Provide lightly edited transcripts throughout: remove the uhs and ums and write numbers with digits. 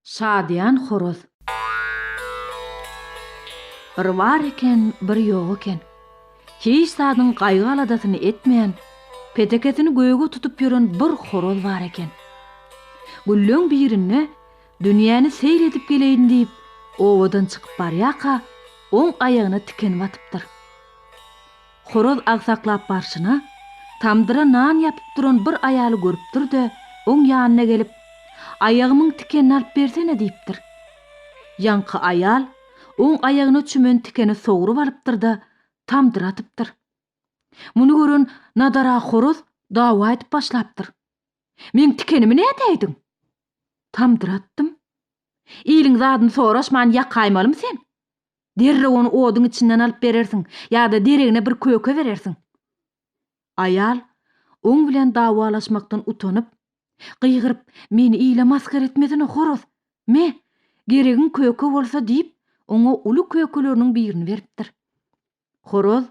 Şadyan horoz. Bir var eken, bir ýok eken. Hiç sadyň gaýgy aladasyny etmeýän, peteketini göýge tutup ýören bir horoz bar eken. Güllüň birine dünýäni seyr edip geleýin diýip, owadan çykyp barýaka, oň aýagyna tikenip atypdyr. Horoz agsaklap barşyna, tamdyra nan ýapyp duran bir aýaly görüpdir-de, oň ýanyna gelip, "Aýagymyň tikenini alyp bersene" diýipdir. Ýanky aýal oň aýagyna çümen tikeni sogurup alypdyr da tamdyra atypdyr. Muny gören nadara horoz dawa edip başlapdyr. "Men tikenimi näde eýdiň?" "Tamdyra attym." "Ýylyň zadyny soraşman ýakaýmalym sen? Derre onu oduň içinden alyp berersiň, ýa-da deregine bir köke berersiň." Aýal oň bilen dawalaşmakdan utanyp, gıygyryp, "Meni ýyle maskar etmedin horoz. Me, geregin köke bolsa" diýip, oňa uly kökeleriniň birini beripdir. Horoz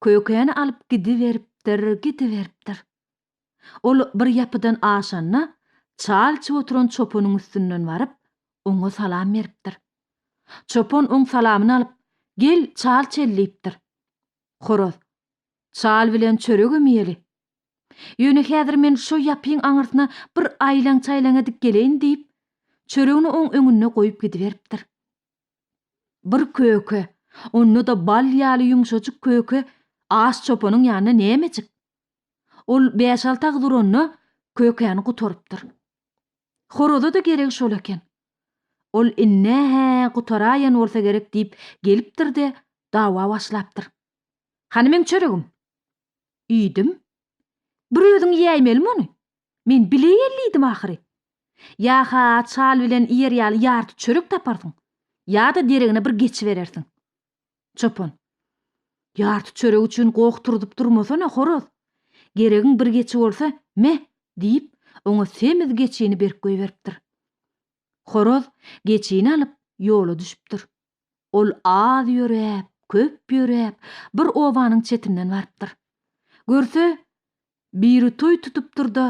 kökeni alyp gidiberipdir. Ol bir ýapydan aşanna çal çyp oturan çoponyň üstünden baryp, oňa salam beripdir. Çopon oň salamyny alyp, "Gel çal çelliýipdir." Horoz, "Çal bilen çörek emýeli. Ýöne häzir men şu ýapyň aňyrsyna bir aýlaň çaýlaň edip geleýin" diýip, çöregini oň öňüne goýup gidiberipdir. Bir köke, onu da bal ýaly ýumşajyk köke aş çoponyň ýanyna nämejik. Ol 5-6 tag duranyny kökeni gutorypdyr. Horoza da gerek şol eken. Ol inne gutaraýan bolsa gerek diýip gelipdir de dawa başlapdyr. "Hany men çöregim?" "Ýydim." "Bir özüň ýäýmelimi ony? Men bileýelliýdim ahyry. Ýa-ha çal bilen ýer ýaly ýarty çörek taparsyň, ýa-da deregine bir geçi berersiň." Çopon, "Ýarty çörek üçin gokturdup durmasana horoz. Geregiň bir geçi bolsa, me" diýip, oňa semiz geçini berip goýberipdir. Horoz geçini alyp ýola düşüpdir. Ol az ýöräp, köp ýöräp, bir owanyň çetinden barypdyr. Görse, biri toý tutupdyr da,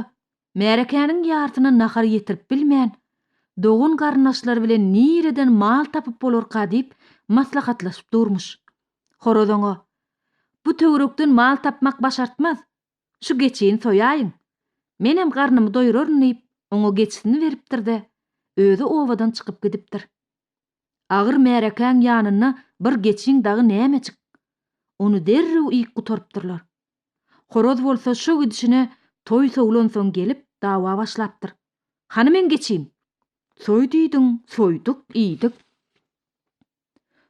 märekeniň ýartyna nahar ýetirip bilmeýän, dogun garnaşlar bilen nireden mal tapyp bolarka diýip maslahatlaşyp durmuş. Horoz oňa, "Bu töwerekden mal tapmak başartmaz. Şu geçini soýaýyn. Menem garnymy doýuraryn" diýip, oňa geçisini beripdir de, özü owadan çykyp gidipdir. Agyr märekäň ýanyna bir geçiň dagy nämejik. Onu derrew iýip gutorypdyrlar. Horoz bolsa şu gidişine toý sowlan soň gelip dawa başlapdyr. "Hany men geçiň?" "Soý diýdiň, soýdyk, iýdik."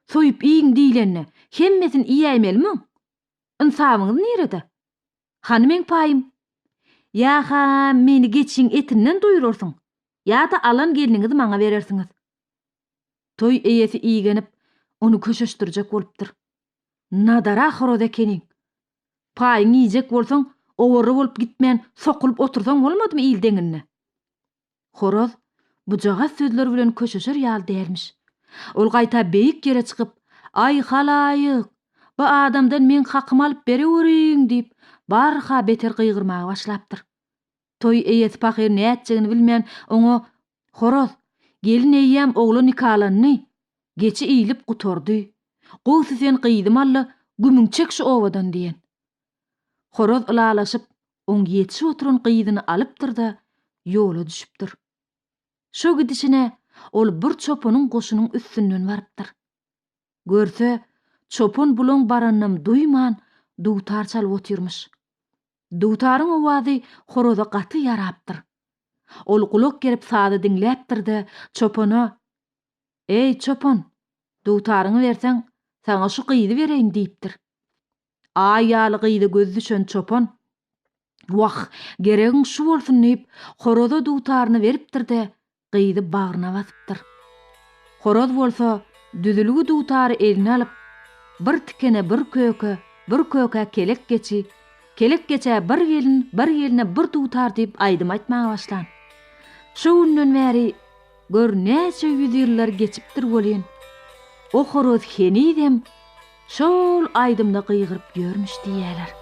"Soýup iýiň diýlenine hemmesin iýäýmelimi? Insabyňyz nirede? Hany men paýym? Ýa-ha meni geçiň etinden doýurarsyň, ýa-da alan geliniňizi maňa berersiňiz." Toý eýesi iýgenip, onu köşeşdirjek bolupdyr. "Nadara horoz ekeniň. Paýyň iýjek bolsaň, owary bolup gitmeýän sokulyp otursaň bolmadymy iýil deňine?" Horoz bujaga sözler bilen köşeşer ýaly dälmiş. Ol gaýta beýik ýere çykyp, "Ay halaýyk, bu adamdan men hakymy alyp bereweriň" diýip, barha beter gıygyrmaga başlapdyr. Toý eýesi pahyr näçegini bilmeýän oňa, "Horoz, gelin eýýäm oglan nikahlanyny." Geçi iýilip gutordy. "Gowy sen gyýdym alla, gümüň çek şu owadan" diýen. Horoz ulalaşyp, oň ýetişip oturan gyýdyny alypdyr da ýola düşüpdir. Şu gidişine ol bir çoponyň goşunyň üstünden barypdyr. Görse, çopon bulan baranyny duýman duwtar çalyp oturmuş. Duwtaryň owazy horoza gaty ýarapdyr. Ol gulak gerip sady diňläpdir de çopona, "Ey çopon, duwtaryňy berseň, saňa şu gyýdy bereýin" diýipdir. Aýaly gyýdy göz düşen çopon, "Wah, geregiň şu bolsun" diýip, horoza duwtaryny beripdir de gyýdy bagyna basypdyr. Horoz bolsa düzülügi duwtary eline alyp, bir tikene bir köke kelek geçi, kelek geçe bir geline bir duwtar diýip aýdym aýtmaga başlan. Şu günden bäri gör näçe ýüz ýyllar geçipdir bolýan. O horoz henidem şol aýdymda gıygyryp görmüş diýerler.